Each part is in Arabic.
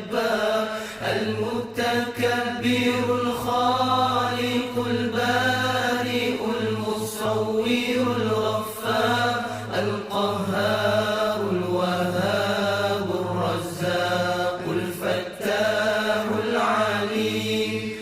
الجبار المتكبر الخالق البارئ المصور الغفار القهار الوهاب الرزاق الفتاح العليم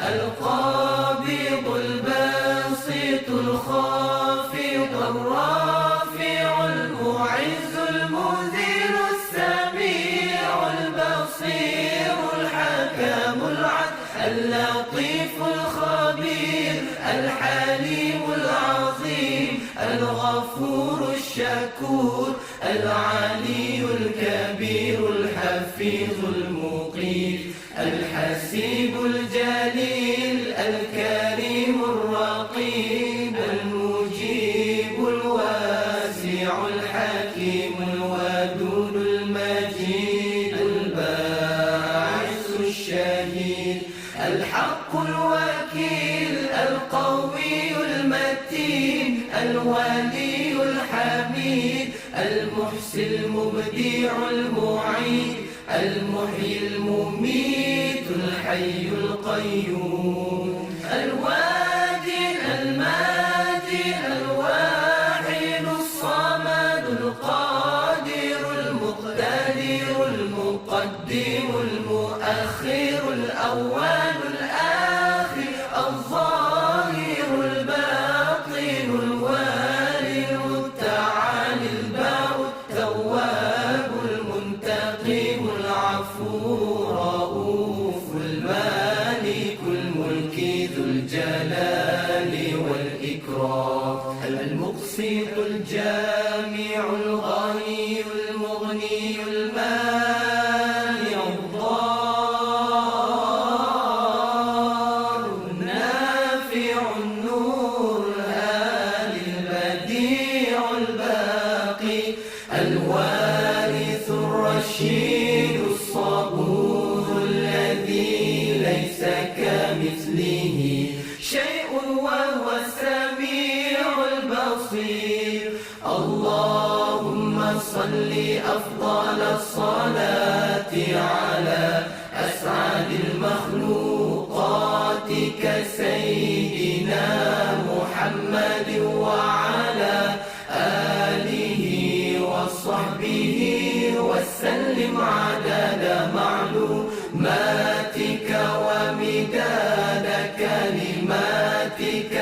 القابض الباسط الخافض الرافع المعز المذل السميع البصير الحكم العدل اللطيف الخبير الحليم العظيم الغفور الشكور العلي الكبير الحفيظ المقيت الحسيب الجليل الكريم الرقيب المجيب الواسع الحكيم الودود المجيد الباعث الشهيد الحق الوكيل القوي المتين الولي الحميد المحسن المبدع المعيد المحيي المميت الحي القيوم الوادي الماجي الواحد الصمد القادر المقتدر المقدم المؤخر الأول الآخر الظاهر الباطن الوالي المتعالي البار التواب المنتقم العفو رؤوف المالك الملك ذو الجلال والإكرام المقسط الجامع الغني المغني المانع الضار النافع النور الهادي البديع الباقي الوارث الرشيد الصبور الذي ليس كمثله شيء وهو السميع البصير اللهم صل أفضل الصلاة على أسعد المخلوقات كسيدنا محمد وعلى آله وصحبه وسلم عدد معلوماتك ومداد كلماتك